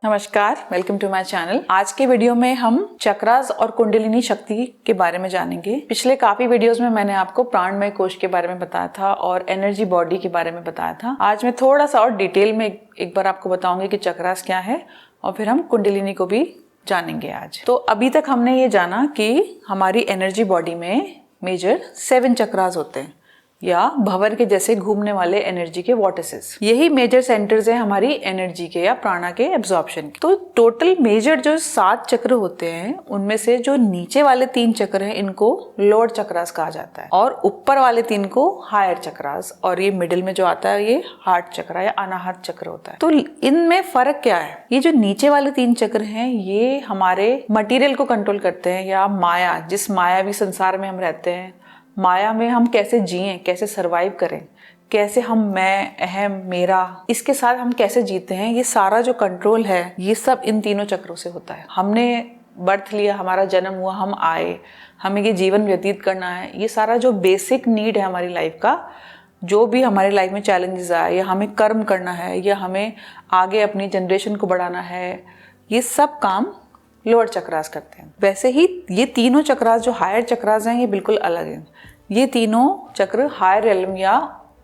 नमस्कार, welcome to my channel. आज के वीडियो में हम चक्रास और कुंडलिनी शक्ति के बारे में जानेंगे। पिछले काफी वीडियोस में मैंने आपको प्राणमय कोश के बारे में बताया था और एनर्जी बॉडी के बारे में बताया था। आज मैं थोड़ा सा और डिटेल में एक बार आपको बताऊंगी कि चक्रास क्या है और फिर हम कुंडलिनी को भी जानेंगे आज। तो अभी तक हमने ये जाना कि हमारी एनर्जी बॉडी में मेजर 7 चक्रास होते हैं या भंवर के जैसे घूमने वाले एनर्जी के वॉर्टिसेस। यही मेजर सेंटर्स हैं हमारी एनर्जी के या प्राणा के एब्जॉर्प्शन के। तो टोटल मेजर जो 7 चक्र होते हैं उनमें से जो नीचे वाले 3 चक्र हैं इनको लोअर चक्रास कहा जाता है और ऊपर वाले 3 को हायर चक्रास, और ये मिडिल में जो आता है ये हार्ट चक्र या अनाहत चक्र होता है। तो इनमें फर्क क्या है? ये जो नीचे वाले 3 चक्र हैं ये हमारे मटीरियल को कंट्रोल करते हैं या माया, जिस मायावी संसार में हम रहते हैं, माया में हम कैसे जिएं, कैसे सरवाइव करें, कैसे हम मैं, अहम, मेरा, इसके साथ हम कैसे जीते हैं, ये सारा जो कंट्रोल है ये सब इन तीनों चक्रों से होता है। हमने बर्थ लिया, हमारा जन्म हुआ, हम आए, हमें ये जीवन व्यतीत करना है, ये सारा जो बेसिक नीड है हमारी लाइफ का, जो भी हमारी लाइफ में चैलेंजेस आए या हमें कर्म करना है या हमें आगे अपनी जनरेशन को बढ़ाना है, ये सब काम लोअर चक्रास करते हैं। वैसे ही ये तीनों चक्रास जो हायर चक्रास हैं ये बिल्कुल अलग हैं। ये तीनों चक्र हायर रेलम या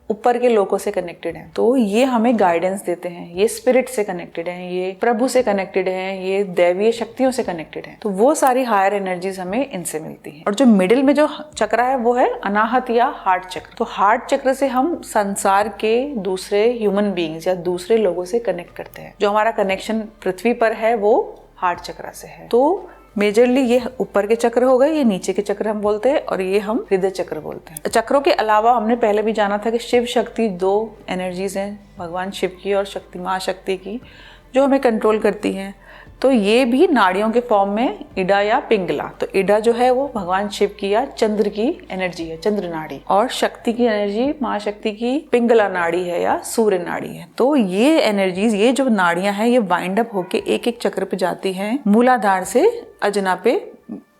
ऊपर के लोकों से कनेक्टेड हैं। तो ये हमें गाइडेंस देते हैं, ये स्पिरिट से कनेक्टेड हैं, ये प्रभु से कनेक्टेड हैं, ये दैवीय शक्तियों से कनेक्टेड हैं। तो वो सारी हायर एनर्जीज हमें इनसे मिलती हैं। और जो मिडिल में जो चक्र है वो है अनाहत या हार्ट चक्र। तो हार्ट चक्र से हम संसार के दूसरे ह्यूमन बीइंग्स या दूसरे लोगों से कनेक्ट करते हैं। जो हमारा कनेक्शन पृथ्वी पर है वो हार्ट चक्र से है। तो मेजरली ये ऊपर के चक्र हो गए, ये नीचे के चक्र हम बोलते हैं और ये हम हृदय चक्र बोलते हैं। चक्रों के अलावा हमने पहले भी जाना था कि शिव शक्ति 2 एनर्जीज हैं, भगवान शिव की और शक्ति माँ शक्ति की, जो हमें कंट्रोल करती हैं। तो ये भी नाड़ियों के फॉर्म में इडा या पिंगला। तो इडा जो है वो भगवान शिव की या चंद्र की एनर्जी है, चंद्र नाड़ी, और शक्ति की एनर्जी माँ शक्ति की पिंगला नाड़ी है या सूर्य नाड़ी है। तो ये एनर्जीज, ये जो नाड़ियां हैं ये वाइंड अप होके एक एक चक्र पे जाती हैं, मूलाधार से अजना पे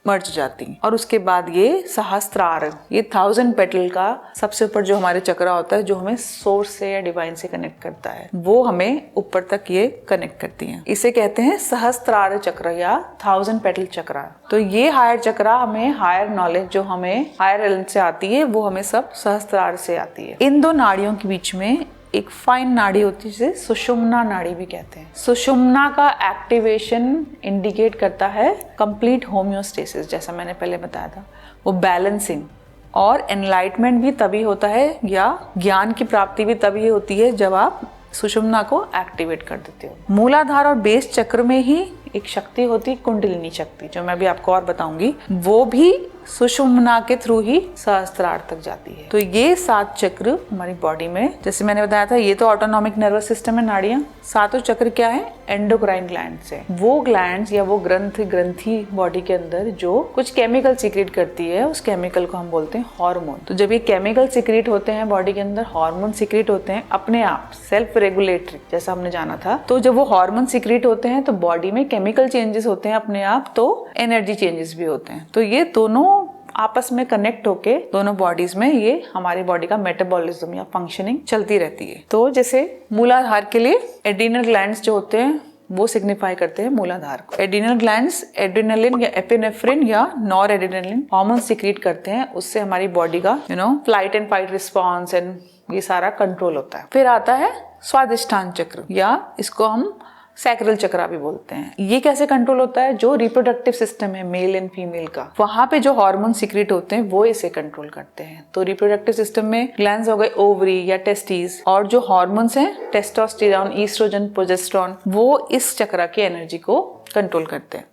मर्ज जाती हैं। और उसके बाद ये सहस्त्रार, ये 1000 पेटल का सबसे ऊपर जो हमारे चक्रा होता है, जो हमें सोर्स से या डिवाइन से कनेक्ट करता है, वो हमें ऊपर तक ये कनेक्ट करती हैं। इसे कहते हैं सहस्त्रार चक्र या 1000 पेटल चक्रा। तो ये हायर चक्रा हमें हायर नॉलेज जो हमें हायर एलिमेंट से आती है वो हमें सब सहस्त्रार से आती है। इन 2 नाड़ियों के बीच में एक फाइन नाड़ी होती है जिसे सुषुम्ना नाड़ी भी कहते हैं। सुषुम्ना का एक्टिवेशन इंडिकेट करता है कंप्लीट होम्योस्टेसिस, जैसा मैंने पहले बताया था, वो बैलेंसिंग। और एनलाइटमेंट भी तभी होता है या ज्ञान की प्राप्ति भी तभी होती है जब आप सुषुम्ना को एक्टिवेट कर देते हो। मूलाधार और बेस चक्र में ही एक शक्ति होती है कुंडलिनी शक्ति, जो मैं भी आपको और बताऊंगी, वो भी सुषुम्ना के थ्रू ही सहस्त्रार तक जाती है। तो ये 7 चक्र हमारी बॉडी में, जैसे मैंने बताया था, ये तो ऑटोनॉमिक नर्वस सिस्टम है नाड़ियां। 7 चक्र क्या है? एंडोक्राइन ग्लैंड्स है। वो ग्लैंड्स या वो ग्रंथि बॉडी के अंदर जो कुछ केमिकल सीक्रेट करती है, उस केमिकल को हम बोलते हैं हार्मोन। तो जब ये केमिकल सीक्रेट होते हैं बॉडी के अंदर, हार्मोन सीक्रेट होते हैं अपने आप, सेल्फ रेगुलेटरी, जैसा हमने जाना था। तो जब वो हार्मोन सीक्रेट होते हैं तो बॉडी में केमिकल चेंजेस होते हैं अपने आप, तो एनर्जी चेंजेस भी होते हैं। तो ये दोनों आपस में कनेक्ट होके दोनों बॉडीज में ये हमारी बॉडी का मेटाबॉलिज्म या फंक्शनिंग चलती रहती है। तो जैसे मूलाधार के लिए एड्रिनल ग्लैंड्स जो होते हैं वो सिग्निफाई करते हैं मूलाधार को। एड्रिनल ग्लैंड्स एड्रिनलिन या एपिनेफ्रिन या नॉर एड्रिनलिन हार्मोन सीक्रेट करते हैं, उससे हमारी बॉडी का flight and fight response and ये सारा कंट्रोल होता है। फिर आता है स्वादिष्ठान चक्र या इसको हम सैक्रल चक्रा भी बोलते हैं। ये कैसे कंट्रोल होता है? जो रिप्रोडक्टिव सिस्टम है मेल एंड फीमेल का, वहां पे जो हार्मोन सीक्रेट होते हैं वो इसे कंट्रोल करते हैं। तो रिप्रोडक्टिव सिस्टम में ग्लैंड्स हो गए, ओवरी या टेस्टिस, और जो हार्मोन्स हैं टेस्टोस्टेरोन, ईस्ट्रोजन, प्रोजेस्टेरोन, वो इस चक्रा की एनर्जी को कंट्रोल करते हैं।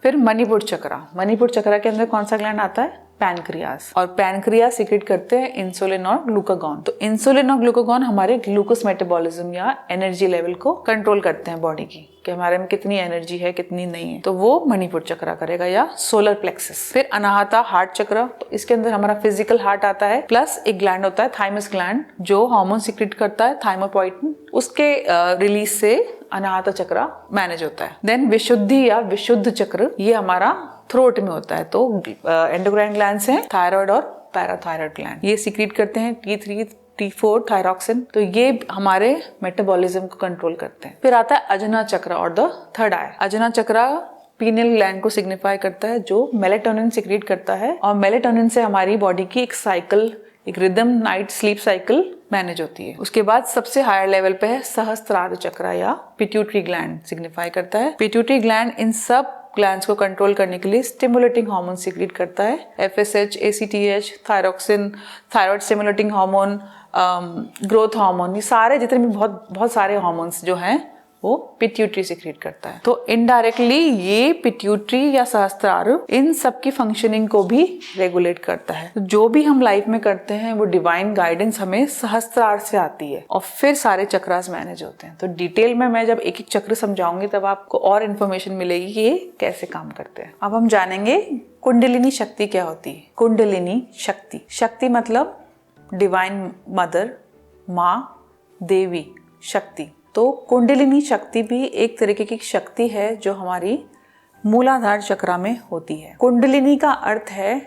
फिर मणिपुर चक्रा, मणिपुर चक्रा के अंदर कौन सा ग्लैंड आता है? पैनक्रियास। और पैनक्रियास सीक्रेट करते हैं इंसुलिन और ग्लूकागॉन। तो इंसुलिन और ग्लूकागॉन हमारे ग्लूकोज मेटाबॉलिज्म या एनर्जी लेवल को कंट्रोल करते हैं बॉडी की, कि हमारे में कितनी एनर्जी है कितनी नहीं है। तो वो मणिपुर चक्रा करेगा या सोलर प्लेक्सस। फिर अनाहता हार्ट चक्र, तो इसके अंदर हमारा फिजिकल हार्ट आता है, प्लस एक ग्लैंड होता है थाइमस ग्लैंड जो हार्मोन सीक्रेट करता है थाइमोपोइटिन, उसके रिलीज से अनाहता चक्र मैनेज होता है। देन विशुद्धि या विशुद्ध चक्र, ये हमारा थ्रोट में होता है। तो एंडोक्राइन ग्लैंड्स हैं, थायराइड और पैराथायराइड ग्लैंड, ये सीक्रेट करते हैं T3 T4 थायरॉक्सिन, तो ये हमारे मेटाबॉलिज्म को कंट्रोल करते हैं। फिर आता है अजना चक्र और द थर्ड आई। अजना चक्र पीनियल ग्लैंड को सिग्निफाई करता है जो मेलेटोनिन सिक्रीट करता है, और मेलेटोनिन से हमारी बॉडी की एक साइकिल, एक rhythm, night sleep cycle manage होती है। उसके बाद सबसे हायर लेवल पे है सहस्त्रार चक्र या पिट्यूटरी ग्लैंड सिग्निफाई करता है। पिट्यूटरी ग्लैंड इन सब ग्लैंड्स को कंट्रोल करने के लिए स्टिमुलेटिंग हार्मोन सिक्रीट करता है, FSH, ACTH, thyroxine, thyroid stimulating hormone, growth hormone, ये सारे जितने भी बहुत सारे हार्मोन्स जो हैं वो पिट्यूटरी सिक्रीट करता है। तो इनडायरेक्टली ये पिट्यूटरी या सहस्त्रार इन सब की फंक्शनिंग को भी रेगुलेट करता है। तो जो भी हम लाइफ में करते हैं वो डिवाइन गाइडेंस हमें सहस्त्रार से आती है और फिर सारे चक्रास मैनेज होते हैं। तो डिटेल में मैं जब एक एक चक्र समझाऊंगी तब आपको और इन्फॉर्मेशन मिलेगी कि ये कैसे काम करते हैं। अब हम जानेंगे कुंडलिनी शक्ति क्या होती है। कुंडलिनी शक्ति, शक्ति मतलब डिवाइन मदर, माँ, देवी, शक्ति। तो कुंडलिनी शक्ति भी एक तरीके की शक्ति है जो हमारी मूलाधार चक्र में होती है। कुंडलिनी का अर्थ है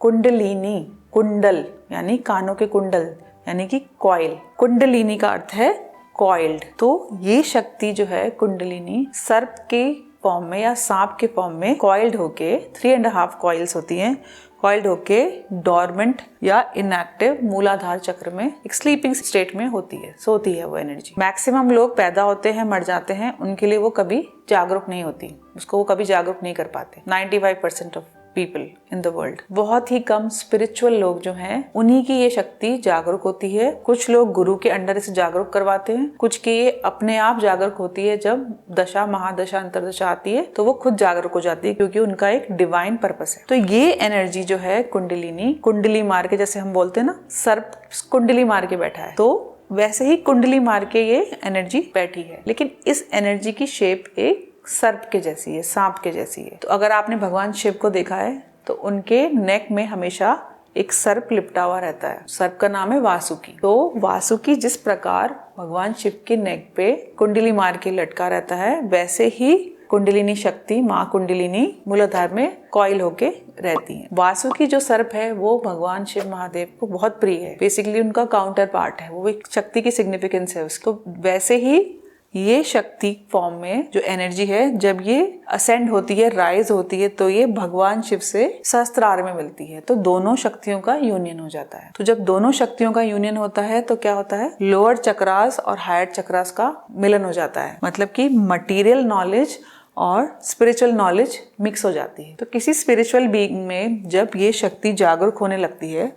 कुंडलिनी, कुंडल यानी कानों के कुंडल यानी कि कॉइल। कुंडलिनी का अर्थ है कॉइल्ड। तो ये शक्ति जो है कुंडलिनी सर्प के फॉर्म में या सांप के फॉर्म में कॉइल्ड होके 3.5 कॉइल्स होती हैं, कॉइल्ड होके डॉर्मेंट या इनएक्टिव मूलाधार चक्र में एक स्लीपिंग स्टेट में होती है, सोती है वो एनर्जी। मैक्सिमम लोग पैदा होते हैं, मर जाते हैं, उनके लिए वो कभी जागरूक नहीं होती, उसको वो कभी जागरूक नहीं कर पाते। 95% of people in the world. बहुत ही कम स्पिरिचुअल लोग जो हैं उन्हीं की ये शक्ति जागरूक होती है। कुछ लोग गुरु के अंडर इसे जागरूक करवाते हैं, कुछ की ये अपने आप जागरूक होती है। जब दशा, महादशा, अंतरदशा आती है तो वो खुद जागरूक हो जाती है क्योंकि उनका एक डिवाइन पर्पस है। तो ये एनर्जी जो है कुंडलिनी, कुंडली मार के, जैसे हम बोलते हैं ना सर्प कुंडली मार के बैठा है, तो वैसे ही कुंडली मार के ये एनर्जी बैठी है। लेकिन इस एनर्जी की शेप एक सर्प के जैसी है, सांप के जैसी है। तो अगर आपने भगवान शिव को देखा है तो उनके नेक में हमेशा एक सर्प लिपटा हुआ रहता है। सर्प का नाम है वासुकी। तो वासुकी जिस प्रकार भगवान शिव के नेक पे कुंडली मार के लटका रहता है, वैसे ही कुंडलिनी शक्ति, माँ कुंडलिनी मूलाधार में कॉइल होके रहती है। वासुकी जो सर्प है वो भगवान शिव महादेव को बहुत प्रिय है, बेसिकली उनका काउंटर पार्ट है, वो एक शक्ति की सिग्निफिकेंस है उसको। वैसे ही ये शक्ति फॉर्म में जो एनर्जी है, जब ये असेंड होती है, राइज होती है, तो ये भगवान शिव से सहस्त्रार में मिलती है। तो दोनों शक्तियों का यूनियन हो जाता है। तो जब दोनों शक्तियों का यूनियन होता है तो क्या होता है, लोअर चक्रास और हायर चक्रास का मिलन हो जाता है। मतलब कि मटीरियल नॉलेज और स्पिरिचुअल नॉलेज मिक्स हो जाती है। तो किसी स्पिरिचुअल बीइंग में जब ये शक्ति जागरूक होने लगती है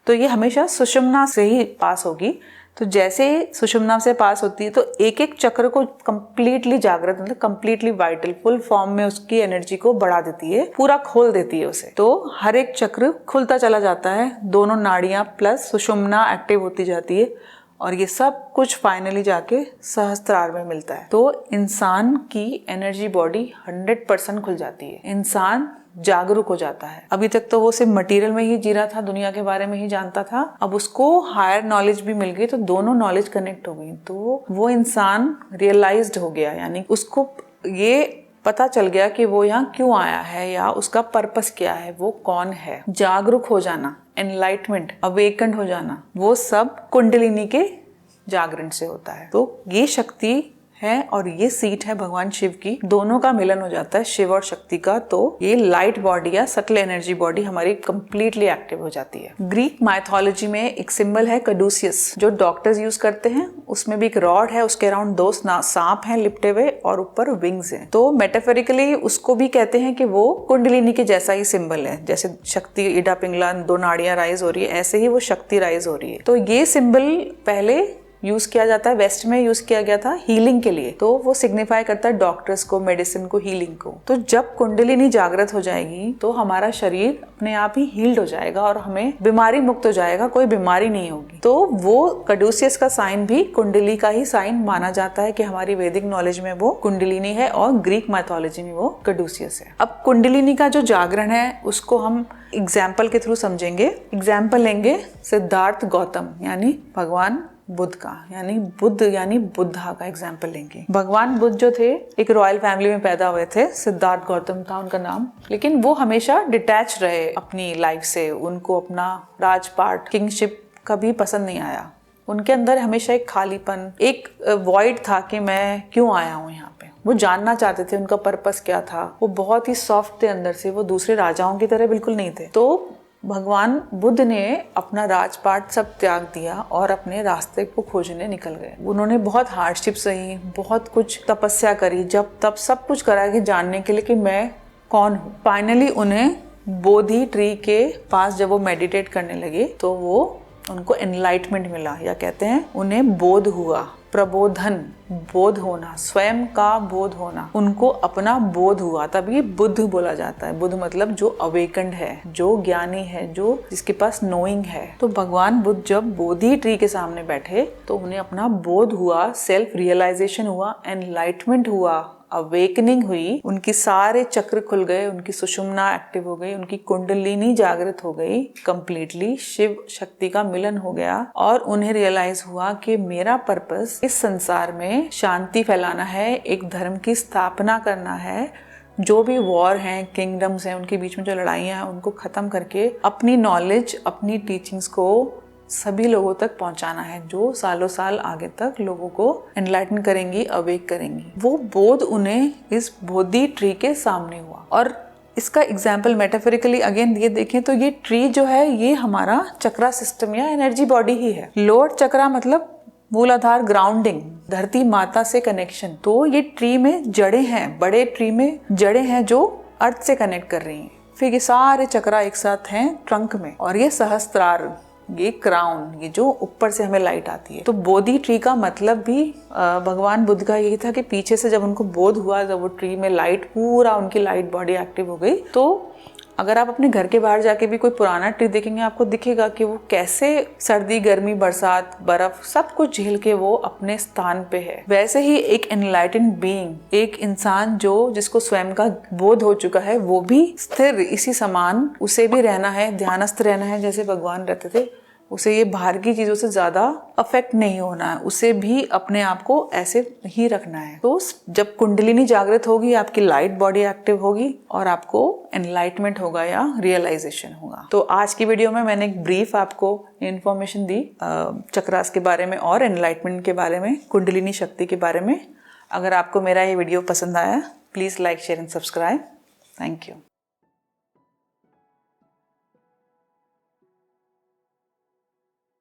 तो ये हमेशा सुषुम्ना से ही पास होगी। तो जैसे सुषुम्ना से पास होती है तो एक एक चक्र को कंप्लीटली जागृत, मतलब कंप्लीटली वाइटल, फुल फॉर्म में उसकी एनर्जी को बढ़ा देती है, पूरा खोल देती है उसे। तो हर एक चक्र खुलता चला जाता है, दोनों नाड़ियां प्लस सुषुम्ना एक्टिव होती जाती है और ये सब कुछ फाइनली जाके सहस्त्रार में मिलता है। तो इंसान की एनर्जी बॉडी 100% खुल जाती है, इंसान जागरूक हो जाता है। अभी तक तो वो सिर्फ मटेरियल में ही जी रहा था, दुनिया के बारे में ही जानता था, अब उसको हायर नॉलेज भी मिल गई, तो दोनों नॉलेज कनेक्ट हो गई। तो वो इंसान रियलाइज्ड हो गया, यानी उसको ये पता चल गया कि वो यहाँ क्यों आया है या उसका पर्पस क्या है, वो कौन है। जागरूक हो जाना, एनलाइटमेंट, अवेकन्ड हो जाना, वो सब कुंडलिनी के जागरण से होता है। तो ये शक्ति है और ये सीट है भगवान शिव की, दोनों का मिलन हो जाता है शिव और शक्ति का। तो ये लाइट बॉडी या सटल एनर्जी बॉडी हमारी कंप्लीटली एक्टिव हो जाती है। ग्रीक माइथोलॉजी में एक सिंबल है कैडुसियस, जो डॉक्टर्स यूज करते हैं। उसमें भी एक रॉड है, उसके अराउंड 2 सांप हैं लिपटे हुए और ऊपर विंग्स हैं। तो मेटाफोरिकली उसको भी कहते हैं कि वो कुंडलिनी के जैसा ही सिंबल है। जैसे शक्ति, ईडा पिंगला, 2 नाड़ियां राइज हो रही है, ऐसे ही वो शक्ति राइज हो रही है। तो ये सिंबल पहले यूज किया जाता है, वेस्ट में यूज किया गया था हीलिंग के लिए। तो वो सिग्निफाई करता है डॉक्टर्स को, मेडिसिन को, हीलिंग को। तो जब कुंडलिनी जागृत हो जाएगी तो हमारा शरीर अपने आप ही हील्ड हो जाएगा और हमें बीमारी मुक्त हो जाएगा, कोई बीमारी नहीं होगी। तो वो कैडुसियस का साइन भी कुंडली का ही साइन माना जाता है कि हमारी वैदिक नॉलेज में वो कुंडलिनी है और ग्रीक माइथोलॉजी में वो कैडुसियस है। अब कुंडलिनी का जो जागरण है उसको हम एग्जाम्पल के थ्रू समझेंगे। एग्जाम्पल लेंगे सिद्धार्थ गौतम यानी भगवान बुद्ध का, यानी बुद्धा का एग्जाम्पल लेंगे। भगवान बुद्ध जो थे एक रॉयल फैमिली में पैदा हुए थे, सिद्धार्थ गौतम था उनका नाम, लेकिन वो हमेशा डिटैच रहे अपनी लाइफ से। उनको अपना राजपाट, किंगशिप कभी पसंद नहीं आया। उनके अंदर हमेशा एक खालीपन, एक वॉइड था कि मैं क्यों आया हूँ यहाँ पे। वो जानना चाहते थे उनका पर्पस क्या था। वो बहुत ही सॉफ्ट थे अंदर से, वो दूसरे राजाओं की तरह बिल्कुल नहीं थे। तो भगवान बुद्ध ने अपना राजपाट सब त्याग दिया और अपने रास्ते को खोजने निकल गए। उन्होंने बहुत हार्डशिप सही, बहुत कुछ तपस्या करी, जब तब सब कुछ करा कि जानने के लिए कि मैं कौन हूँ। फाइनली उन्हें बोधि ट्री के पास जब वो मेडिटेट करने लगे तो वो उनको एनलाइटमेंट मिला, या कहते हैं उन्हें बोध हुआ। प्रबोधन, बोध होना, स्वयं का बोध होना, उनको अपना बोध हुआ, तभी बुद्ध बोला जाता है। बुद्ध मतलब जो अवेकन्ड है, जो ज्ञानी है, जो जिसके पास नोइंग है। तो भगवान बुद्ध जब बोधि ट्री के सामने बैठे तो उन्हें अपना बोध हुआ, सेल्फ रियलाइजेशन हुआ, एनलाइटमेंट हुआ, अवेकनिंग हुई। उनके सारे चक्र खुल गए, उनकी सुषुम्ना एक्टिव हो गई, उनकी कुंडलिनी जागृत हो गई कंप्लीटली, शिव शक्ति का मिलन हो गया और उन्हें रियलाइज हुआ कि मेरा पर्पस इस संसार में शांति फैलाना है, एक धर्म की स्थापना करना है। जो भी वॉर हैं, किंगडम्स हैं, उनके बीच में जो लड़ाइयाँ हैं उनको ख़त्म करके अपनी नॉलेज, अपनी टीचिंग्स को सभी लोगों तक पहुंचाना है, जो सालों साल आगे तक लोगों को एनलाइटन करेंगी, अवेक करेंगी। वो बोध उन्हें इस बोधि ट्री के सामने हुआ। और इसका एग्जाम्पल मेटाफोरिकली अगेन ये देखें तो ये ट्री जो है ये हमारा चक्रा सिस्टम या एनर्जी बॉडी ही है। लोअर चक्रा मतलब मूलाधार, ग्राउंडिंग, धरती माता से कनेक्शन। तो ये ट्री में जड़ें हैं, बड़े ट्री में जड़ें हैं जो अर्थ से कनेक्ट कर रही हैं। फिर ये सारे चक्रा एक साथ हैं ट्रंक में, और ये सहस्त्रार, ये क्राउन, ये जो ऊपर से हमें लाइट आती है। तो बोधि ट्री का मतलब भी भगवान बुद्ध का यही था कि पीछे से जब उनको बोध हुआ, जब वो ट्री में लाइट, पूरा उनकी लाइट बॉडी एक्टिव हो गई, तो अगर आप अपने घर के बाहर जाके भी कोई पुराना ट्री देखेंगे आपको दिखेगा कि वो कैसे सर्दी, गर्मी, बरसात, बर्फ सब कुछ झेल के वो अपने स्थान पे है। वैसे ही एक एनलाइटेंड बीइंग, एक इंसान जो जिसको स्वयं का बोध हो चुका है, वो भी स्थिर इसी समान, उसे भी रहना है, ध्यानस्थ रहना है जैसे भगवान रहते थे। उसे ये बाहर की चीज़ों से ज़्यादा अफेक्ट नहीं होना है, उसे भी अपने आप को ऐसे ही रखना है। तो जब कुंडलिनी जागृत होगी, आपकी लाइट बॉडी एक्टिव होगी और आपको एनलाइटमेंट होगा या रियलाइजेशन होगा। तो आज की वीडियो में मैंने एक ब्रीफ आपको इन्फॉर्मेशन दी चक्रास के बारे में और एनलाइटमेंट के बारे में, कुंडलिनी शक्ति के बारे में। अगर आपको मेरा ये वीडियो पसंद आया, please like, share and subscribe. Thank you.